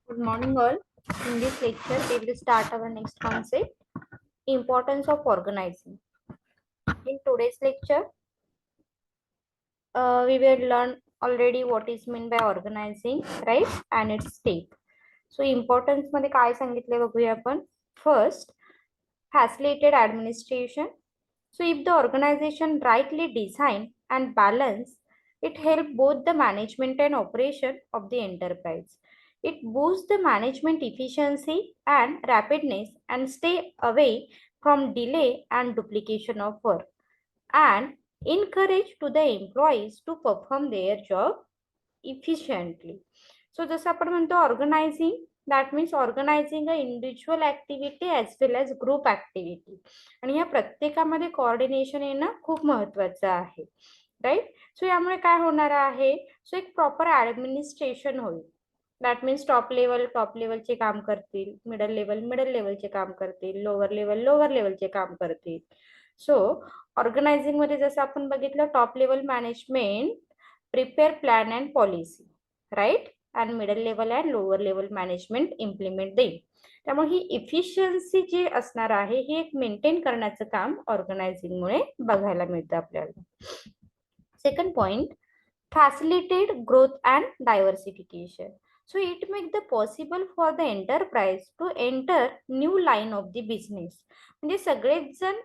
Good morning, all. In this lecture, we will start our next concept, importance of organizing. In today's lecture, we will learn already what is meant by organizing, right, and its step. So, importance मध्ये काय सांगितले बघूया आपण. First, facilitated administration. So, if the organization rightly designed and balanced, it helps both the management and operation of the enterprise. It boosts the management efficiency and rapidness and stay away from delay and duplication of work and encourage to the employees to perform their job efficiently. So जसं आपण म्हणतो organising, that means organising a individual activity as well as group activity. आणि या प्रत्येकामध्ये coordination येणं खूप महत्वाचं आहे, राईट. सो यामुळे काय होणार आहे, सो एक प्रॉपर ऍडमिनिस्ट्रेशन होईल. दॅट मीन्स टॉप लेवलचे काम करतील, मिडल लेवलचे काम करतील, लोअर लेवलचे काम करतील. सो ऑर्गनायझिंग मध्ये जसं आपण बघितलं, top level management prepare plan and policy, right, आणि middle level and lower level management implement देईल. त्यामुळे ही इफिशियन्सी जी असणार आहे ही एक मेंटेन करण्याचं काम ऑर्गनायझिंग मुळे बघायला मिळतं आपल्याला. Second point, facilitate growth and diversification. So it make the possible for the enterprise to enter new line of the business. म्हणजे सगळेच जण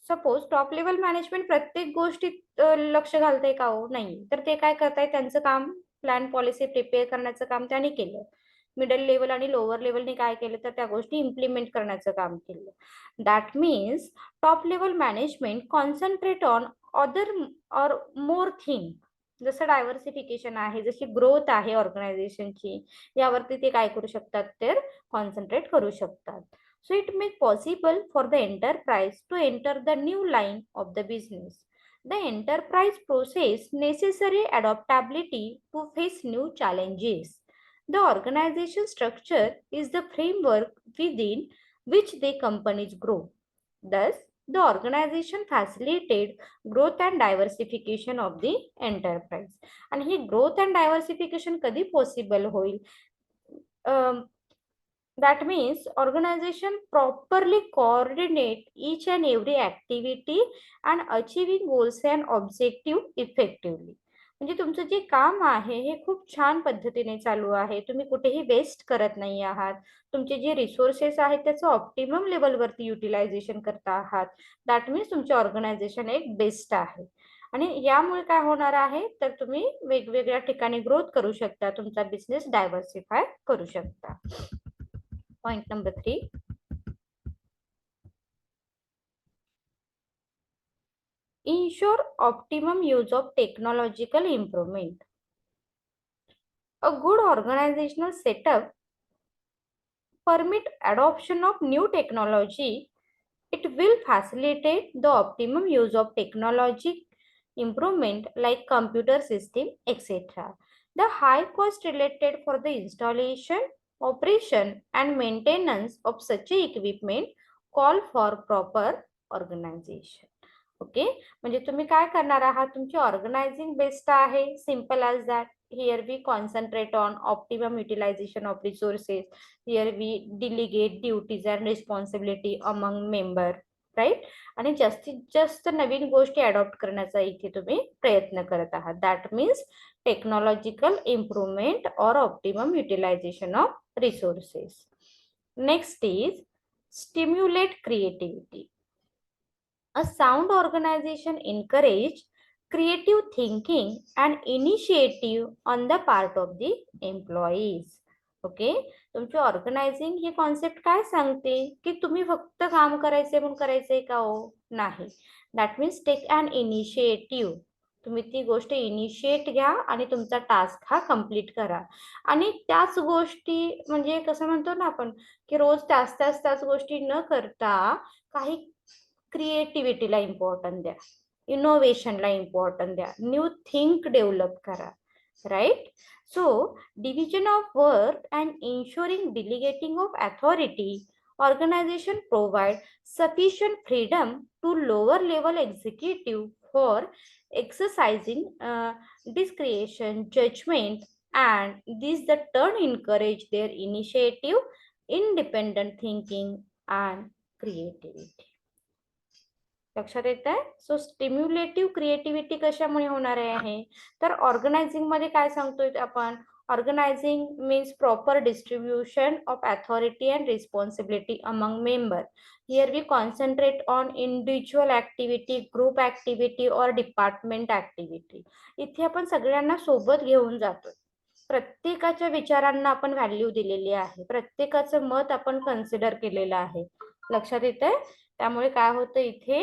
सपोज टॉप लेवल मॅनेजमेंट प्रत्येक गोष्टीत लक्ष घालतंय का हो, नाही, तर ते काय करताय, त्यांचं काम प्लॅन पॉलिसी प्रिपेअर करण्याचं काम त्यांनी केलं. मिडल लेवल आणि लोअर लेवलने काय केलं, तर त्या गोष्टी इम्प्लिमेंट करण्याचं काम केलं. That means top level management concentrate on other और मोर थिंग. जसं डायव्हर्सिफिकेशन आहे, जशी ग्रोथ आहे ऑर्गनायझेशनची, यावरती ते काय करू शकतात, तर कॉन्सन्ट्रेट करू शकतात. So it make possible for the enterprise to enter the new line of the business. The enterprise possess necessary adaptability to face new challenges. The organization structure is the framework within which the companies grow. Thus, the organization facilitated growth and diversification of the enterprise. आणि ही growth and diversification कधी possible होईल, that means organization properly coordinate each and every activity and achieving goals and objective effectively. म्हणजे तुमचं जे काम आहे हे खूप छान पद्धतीने चालू आहे, तुम्ही कुठेही वेस्ट करत नाही आहात, तुमचे जे रिसोर्सेस आहेत त्याचं ऑप्टिमम लेवलवरती युटिलायझेशन करता आहात. दॅट मीन्स तुमचे ऑर्गनायझेशन एक बेस्ट आहे. आणि यामुळे काय होणार आहे, तर तुम्ही वेगवेगळ्या ठिकाणी ग्रोथ करू शकता, तुमचा बिझनेस डायव्हर्सिफाय करू शकता. Point number 3, ensure optimum use of technological improvement. A good organizational setup permit adoption of new technology. It will facilitate the optimum use of technology improvement like computer system, etc. The high cost related for the installation, operation and maintenance of such equipment call for proper organization. Okay, म्हणजे तुम्ही काय करणार आहात, तुमची organizing best आहे, simple as that. Here we concentrate on optimum utilisation of resources. Here we delegate duties and responsibility among member, right. आणि जास्तीत जास्त नवीन गोष्टी अडॉप्ट करण्याचा इथे तुम्ही प्रयत्न करत आहात. That means technological improvement or optimum utilisation of resources. Next is stimulate creativity. A sound organization encourage creative thinking and initiative on the part of the employees. Okay, तुमची ऑर्गनायझिंग ही कॉन्सेप्ट काय सांगते, की तुम्ही फक्त काम करायचे म्हणून करायचंय का हो, नाही. That means take an initiative. तुम्ही ती गोष्ट इनिशिएट घ्या आणि तुमचा टास्क हा कम्प्लीट करा. आणि त्याच गोष्टी म्हणजे कसं म्हणतो ना आपण, की रोज त्याच गोष्टी न करता काही क्रिएटिव्हिटीला इम्पॉर्टन्स द्या, इनोव्हेशनला इम्पॉर्टन्स द्या, न्यू थिंक डेव्हलप करा, right. So division of work and insuring delegating of authority, organization provide sufficient freedom to lower level executive for exercising discretion, judgment and this the turn encourage their initiative, independent thinking and creativity. लक्षात येत आहे. So स्टिम्युलेटिव्ह creativity कशामुळे होणार आहे, तर organising मध्ये काय सांगतोय आपण, organising means proper distribution of authority and responsibility among member. Here we concentrate on individual activity, group activity or department activity. इथे आपण सगळ्यांना सोबत घेऊन जातोय, प्रत्येकाच्या विचारांना आपण व्हॅल्यू दिलेली आहे, प्रत्येकाचं मत आपण कन्सिडर केलेलं आहे. लक्षात येत आहे. त्यामुळे काय होतं इथे,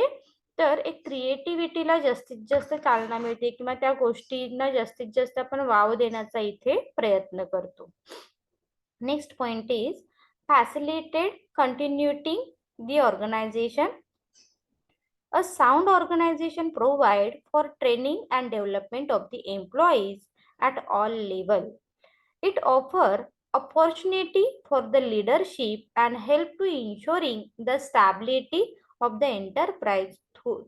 तर एक क्रिएटिव्हिटीला जास्तीत जास्त चालना मिळते किंवा त्या गोष्टींना जास्तीत जास्त आपण वाव देण्याचा इथे प्रयत्न करतो. Next point is facilitated continuity the organisation. A sound organization provide for training and development of the employees at all level. It offer opportunity for the leadership and help to ensuring the stability of the enterprise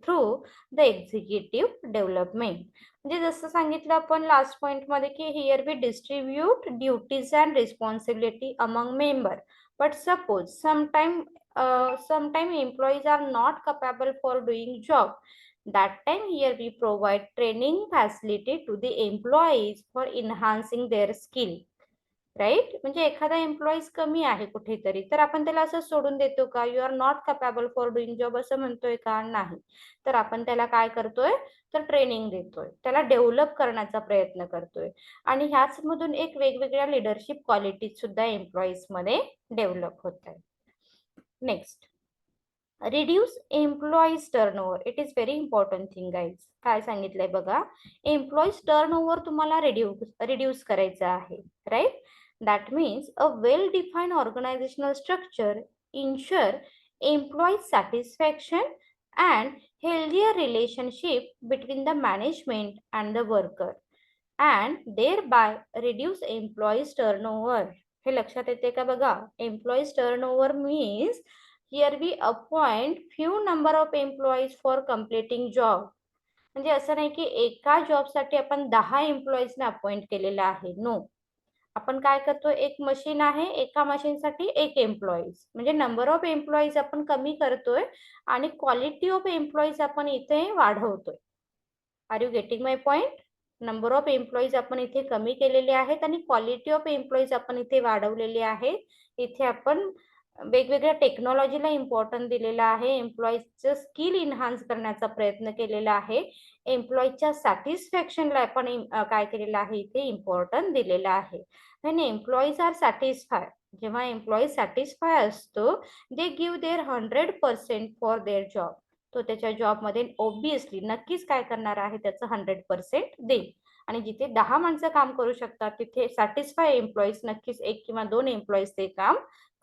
through the executive development. म्हणजे जसं सांगितलं आपण last point मध्ये की here we distribute duties and responsibility among member, but suppose sometime employees are not capable for doing job. That time here we provide training facility to the employees for enhancing their skill. Right. म्हणजे एखादा employees कमी आहे कुठेतरी, तर आपण त्याला असं सोडून देतो का, you are not capable for doing job असं म्हणतोय का, नाही. तर आपण त्याला काय करतोय, तर ट्रेनिंग देतोय, त्याला डेव्हलप करण्याचा प्रयत्न करतोय आणि ह्याच मधून एक वेगवेगळ्या लिडरशिप क्वालिटीज सुद्धा एम्प्लॉईज मध्ये डेव्हलप होत आहे. Next, reduce employees turnover. It is very important thing guys. काय सांगितलंय बघा, एम्प्लॉईज टर्नओव्हर तुम्हाला रिड्यूस करायचं आहे, राईट. That means a well defined organisational structure ensure employees satisfaction and healthier relationship between the management and the worker and thereby reduce employees turnover. हे लक्षात येते का बघा, employees turnover means here we appoint few number of employees for completing job. म्हणजे असं नाही की एका जॉबसाठी आपण 10 एम्प्लॉईजना अपॉइंट केलेलं आहे, नो. आपण काय करतो, एक मशीन आहे, एका मशीनसाठी एक एम्प्लॉईज, म्हणजे नंबर ऑफ एम्प्लॉईज आपण कमी करतोय आणि क्वालिटी ऑफ एम्प्लॉईज आपण इथे वाढवतोय. Are you getting my point. Number of employees आपण इथे कमी केलेले आहेत आणि क्वालिटी ऑफ एम्प्लॉईज आपण इथे वाढवलेली आहे. इथे आपण वेगवेगळ्या टेक्नॉलॉजीला इम्पॉर्टन्स दिलेला आहे, एम्प्लॉईजचं स्किल इन्हान्स करण्याचा प्रयत्न केलेला आहे, एम्प्लॉईजच्या सॅटिस्फॅक्शनला आपण काय केलेलं आहे, इथे इम्पॉर्टन्स दिलेला आहे. व्हेन एम्प्लॉईज आर सॅटिस्फाय, जेव्हा एम्प्लॉई सॅटिस्फाय असतो, they give their 100% for their job. तो त्याच्या जॉबमध्ये ऑब्विसली नक्कीच काय करणार आहे, त्याचं 100% देईल. आणि जिथे 10 माणसं काम करू शकतात तिथे सॅटिस्फाय एम्प्लॉईज नक्कीच 1 किंवा 2 एम्प्लॉईज ते काम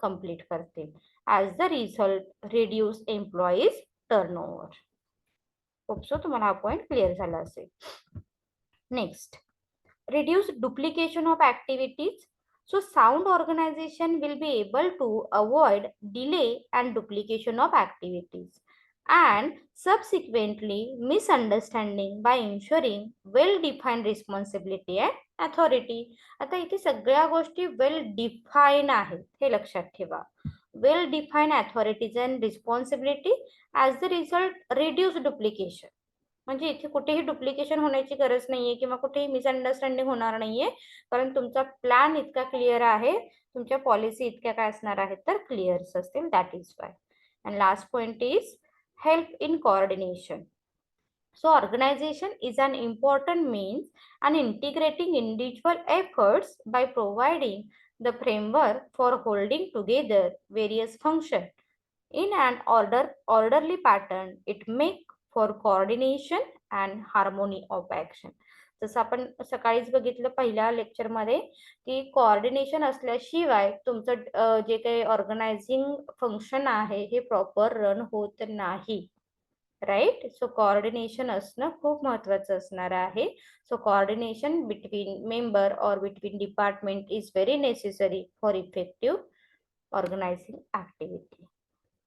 कंप्लीट करतील. As the result reduce employees turnover. Hope so तुम्हाला हा पॉइंट क्लिअर झाला असेल. Next, reduce duplication of activities. So sound organization will be able to avoid delay and duplication of activities and subsequently misunderstanding by ensuring well-defined responsibility and authority. आता इथे सगळ्या गोष्टी वेल define आहेत, हे लक्षात ठेवा. Well define authorities and responsibility, as the result reduce duplication. म्हणजे इथे कुठेही डुप्लिकेशन होण्याची गरज नाहीये किंवा कुठेही मिसअंडरस्टँडिंग होणार नाहीये, कारण तुमचा प्लॅन इतका क्लिअर आहे, तुमच्या पॉलिसी इतक्या काय असणार आहेत, तर क्लिअर असतील. That is why. And last point is help in coordination. So organization is an important means and integrating individual efforts by providing the framework for holding together various functions in an orderly pattern. It make for coordination and harmony of action. जसं आपण सकाळीच बघितलं पहिल्या लेक्चरमध्ये की coordination असल्याशिवाय तुमचं जे काही ऑर्गनायझिंग फंक्शन आहे हे प्रॉपर रन होत नाही, राईट. सो कोऑर्डिनेशन असणं खूप महत्वाचं असणार आहे. सो कोऑर्डिनेशन बिटवीन मेंबर और between department is very necessary for effective organising activity.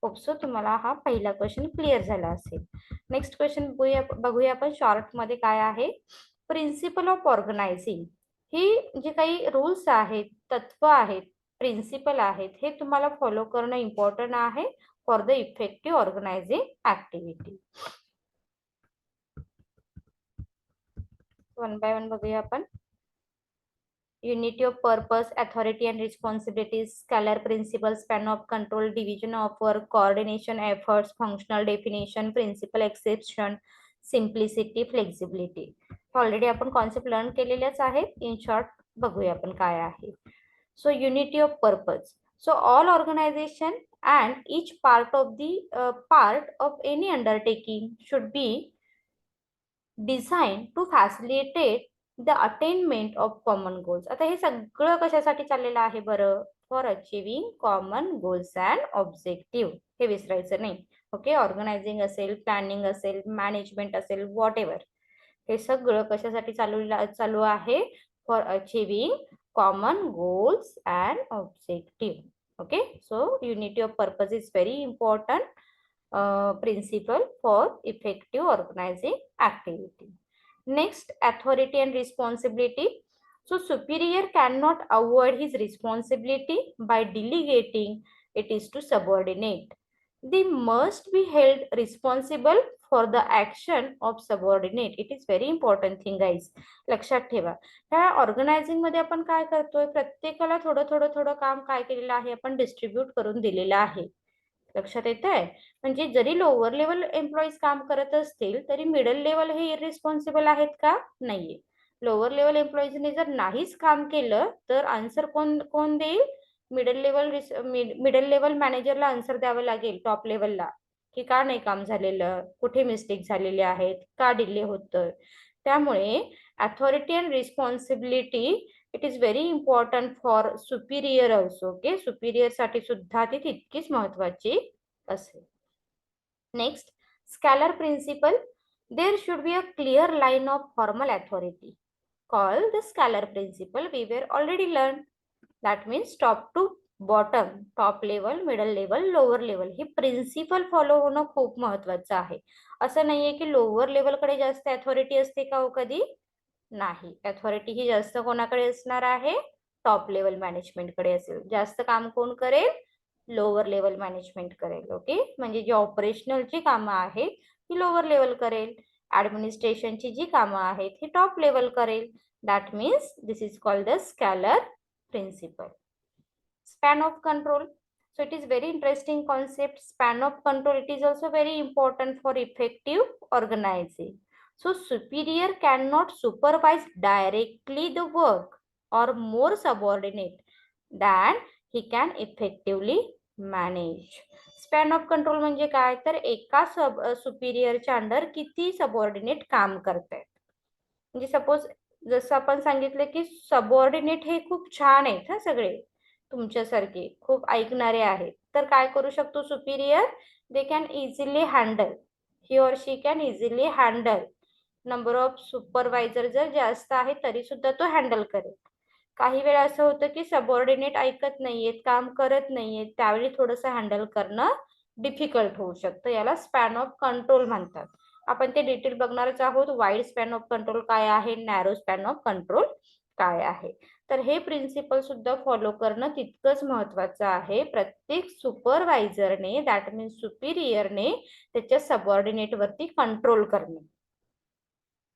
Hope so तुम्हाला हा पहिला क्वेश्चन क्लिअर झाला असेल. नेक्स्ट क्वेश्चन बघूया आपण शॉर्ट मध्ये काय आहे. Principle of organising. ही जे काही रूल्स आहेत, तत्व आहेत, प्रिन्सिपल आहेत, हे तुम्हाला फॉलो करणं इम्पॉर्टंट आहे for the effective organising activity. One by one बघूया आपण. Unity of purpose, authority and responsibilities, scalar principles, span of control, division of work, coordination efforts, functional definition, principal exception, simplicity, flexibility. Already आपण concept learn केलेलेच आहेत. In short बघूया आपण काय आहे. So unity of purpose. So all organization and each part of any undertaking should be designed to facilitate the attainment of common goals. आता हे सगळं कशासाठी चाललेलं आहे बरं? For achieving common goals and objective. हे विसरायचं नाही. ओके, ऑर्गनायझिंग असेल, प्लॅनिंग असेल, मॅनेजमेंट असेल, व्हॉट एव्हर, हे सगळं कशासाठी चालू आहे? For achieving common goals and objective. Okay, so unity of purpose is very important principle for effective organizing activity. Next, authority and responsibility. So superior cannot avoid his responsibility by delegating it is to subordinate. They must be held responsible for the action of subordinate. It is very important thing guys. लक्षात ठेवा. ह्या organising मध्ये आपण काय करतोय? प्रत्येकाला थोडं थोडं थोडं काम काय केलेलं आहे? आपण डिस्ट्रीब्यूट करून दिलेलं आहे. लक्षात येत आहे? म्हणजे जरी लोअर लेवल एम्प्लॉईज काम करत असतील तरी मिडल लेवल हे इरिस्पॉन्सिबल आहेत का? नाहीये. लोअर लेवल एम्प्लॉईजने जर नाहीच काम केलं तर आन्सर कोण कोण देईल? मिडल लेवल मॅनेजरला आन्सर द्यावं लागेल टॉप लेवलला, की का नाही काम झालेलं, कुठे मिस्टेक झालेले आहेत, का डिले होतोय. त्यामुळे authority and responsibility it is very important for superior also. Okay, superior साठी सुद्धा ती तितकीच महत्वाची असेल. Next, scalar principle. There should be a clear line of formal authority called the scalar principle. We were already learned. That means top to bottom, top level, middle level, lower level, he principal follow होणं खूप महत्वाचं आहे. असं नाहीये की lower level कडे जास्त authority असते का? हो, कधी नाही. अथॉरिटी ही जास्त कोणाकडे असणार आहे? टॉप लेवल मॅनेजमेंट कडे असेल. जास्त काम कोण करेल? लोअर लेवल मॅनेजमेंट करेल. ओके, म्हणजे जी ऑपरेशनलची कामं आहेत ती लोअर लेवल करेल. ऍडमिनिस्ट्रेशनची जी कामं आहेत ही टॉप लेवल करेल. That means this is called the scalar principle. Span of control. So it is very interesting concept. Span of control, it is also very important for effective organizing. So superior cannot supervise directly the work or more subordinate than he can effectively manage. Span of control म्हणजे काय? तर एका सुपिरियरच्या under किती subordinate काम करतायत. म्हणजे suppose जसं आपण सांगितलं की सबऑर्डिनेट हे खूप छान आहेत हा, सगळे तुमच्यासारखे खूप ऐकणारे आहेत, तर काय करू शकतो Superior? They can easily handle, he or she can easily handle. Number of supervisor जर जास्त आहे तरी सुद्धा तो हँडल करेल. काही वेळा असं होतं की सबऑर्डिनेट ऐकत नाहीयेत, काम करत नाहीयेत, त्यावेळी थोडंसं हँडल करणं डिफिकल्ट होऊ शकतं. याला स्पॅन ऑफ कंट्रोल म्हणतात. आपण ते डिटेल बघणारच आहोत. वाईड स्पॅन ऑफ कंट्रोल काय आहे, नॅरो स्पॅन ऑफ कंट्रोल काय आहे. तर हे प्रिन्सिपल सुद्धा फॉलो करणं तितकंच महत्वाचं आहे. प्रत्येक सुपरवायझरने, दॅट मीन्स सुपिरियरने, त्याच्या सबऑर्डिनेट वरती कंट्रोल करणे,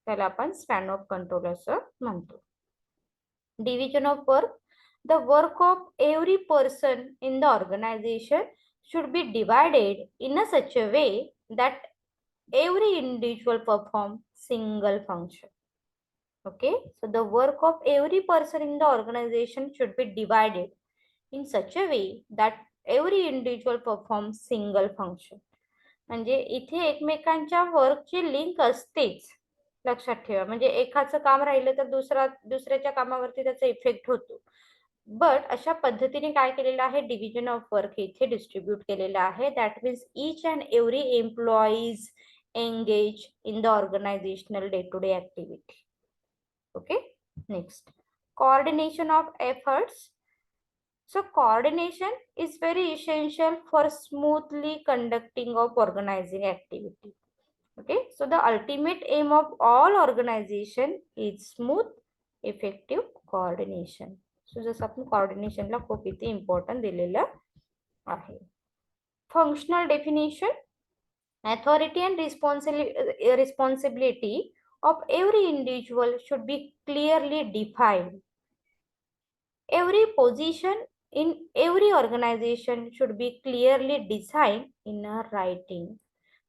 त्याला आपण स्पॅन ऑफ कंट्रोल असं म्हणतो. Division of work. The work of every person in the organization should be divided in a such a way that every individual perform single function. Okay, so the work of every person in the organization should be divided in such a way that every individual performs single function. म्हणजे इथे एकमेकांच्या वर्कची link असतेच. लक्षात ठेवा. म्हणजे एकाचं काम राहिलं तर दुसऱ्याच्या कामावरती त्याचा इफेक्ट होतो. बट अशा पद्धतीने काय केलेलं आहे? डिव्हिजन ऑफ वर्क इथे डिस्ट्रीब्यूट केलेलं आहे. That means each and every employees engage in the organisational day to day activity. Okay, next, coordination of efforts. So coordination is very essential for smoothly conducting of organizing activity. Okay, so the ultimate aim of all organization is smooth effective coordination. So जसं आपण कोऑर्डिनेशनला खूप इथे important दिलेलं आहे. Functional definition, authority and responsibility of every individual should be clearly defined. Every position in every organization should be clearly designed in a writing.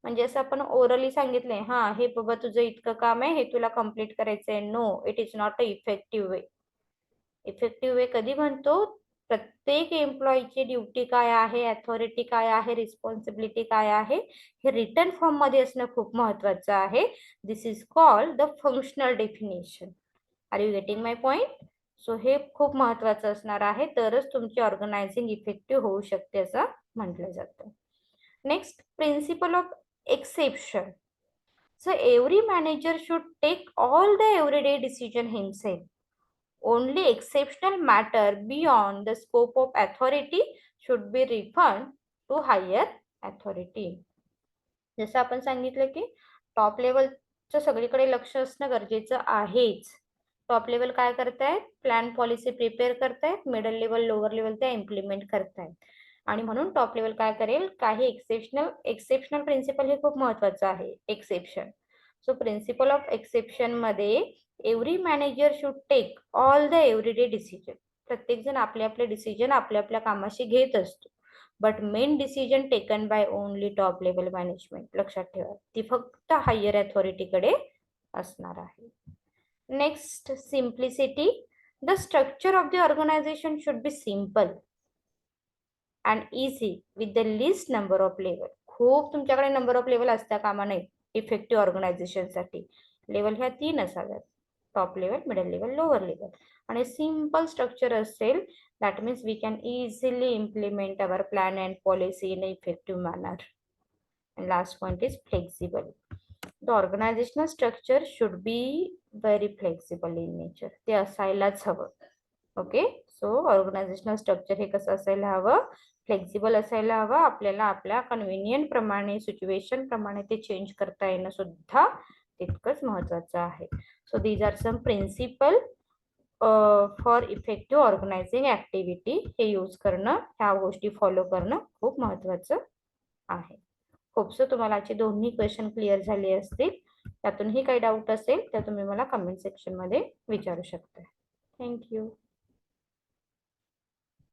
म्हणजे असं आपण orally सांगितलंय, हा हे बाबा तुझं इतकं काम आहे, हे तुला कम्प्लीट करायचंय. No, it is not a effective way. Effective way कधी म्हणतो, प्रत्येक एम्प्लॉईची ड्युटी काय आहे, अथॉरिटी काय आहे, रिस्पॉन्सिबिलिटी काय आहे, हे रिटर्न फॉर्म मध्ये असणं खूप महत्वाचं आहे. This is called the functional definition. Are you getting my point? So हे खूप महत्वाचं असणार आहे, तरच तुमची ऑर्गनायझिंग इफेक्टिव्ह होऊ शकते असं म्हटलं जातं. Next, principle of exception. So every manager should take all the everyday decision himself. Only exceptional matter beyond the scope of authority should be referred to higher authority. जसं आपण सांगितलं की टॉप लेवलचं सगळीकडे लक्ष असणं गरजेचं आहेच. टॉप लेवल काय करतायत, प्लॅन पॉलिसी प्रिपेअर करतायत, मिडल लेवल लोअर लेवल त्या इम्प्लिमेंट करतायत. आणि म्हणून टॉप लेवल काय करेल, काही एक्सेप्शनल प्रिन्सिपल हे खूप महत्वाचं आहे, exception. So principle of exception मध्ये every manager should take all the everyday decision. प्रत्येक जण आपले आपले डिसिजन आपल्या आपल्या कामाशी घेत असतो, but main decision taken by only top level management. लक्षात ठेवा, ती फक्त हायर अथॉरिटीकडे असणार आहे. Next, simplicity. The structure of the organisation should be simple and easy with the least number of level. खूप तुमच्याकडे नंबर ऑफ लेवल असता कामा नये इफेक्टिव्ह ऑर्गनायझेशनसाठी. लेवल ह्या 3 असाव्यात, top level, middle level, lower level. आणि सिम्पल स्ट्रक्चर असेल, that means we can easily implement our plan and policy in a effective manner. And last point is flexible. The organisational structure should be very flexible in nature. ते असायलाच हवं. Okay, so organisational structure हे कसं असायला हवं, flexible असायला हवं. आपल्याला आपल्या कन्व्हिनियंट प्रमाणे, सिच्युएशन प्रमाणे ते चेंज करता येणं सुद्धा तितकंच महत्वाचं आहे. So these are some principle for effective organising activity. हे यूज करणं, ह्या गोष्टी फॉलो करणं खूप महत्वाचं आहे. होपसो तुम्हाला आजचे दोन्ही क्वेश्चन क्लिअर झाले असतील. त्यातूनही काही डाऊट असेल तर तुम्ही मला कमेंट सेक्शन मध्ये विचारू शकता. थँक्यू.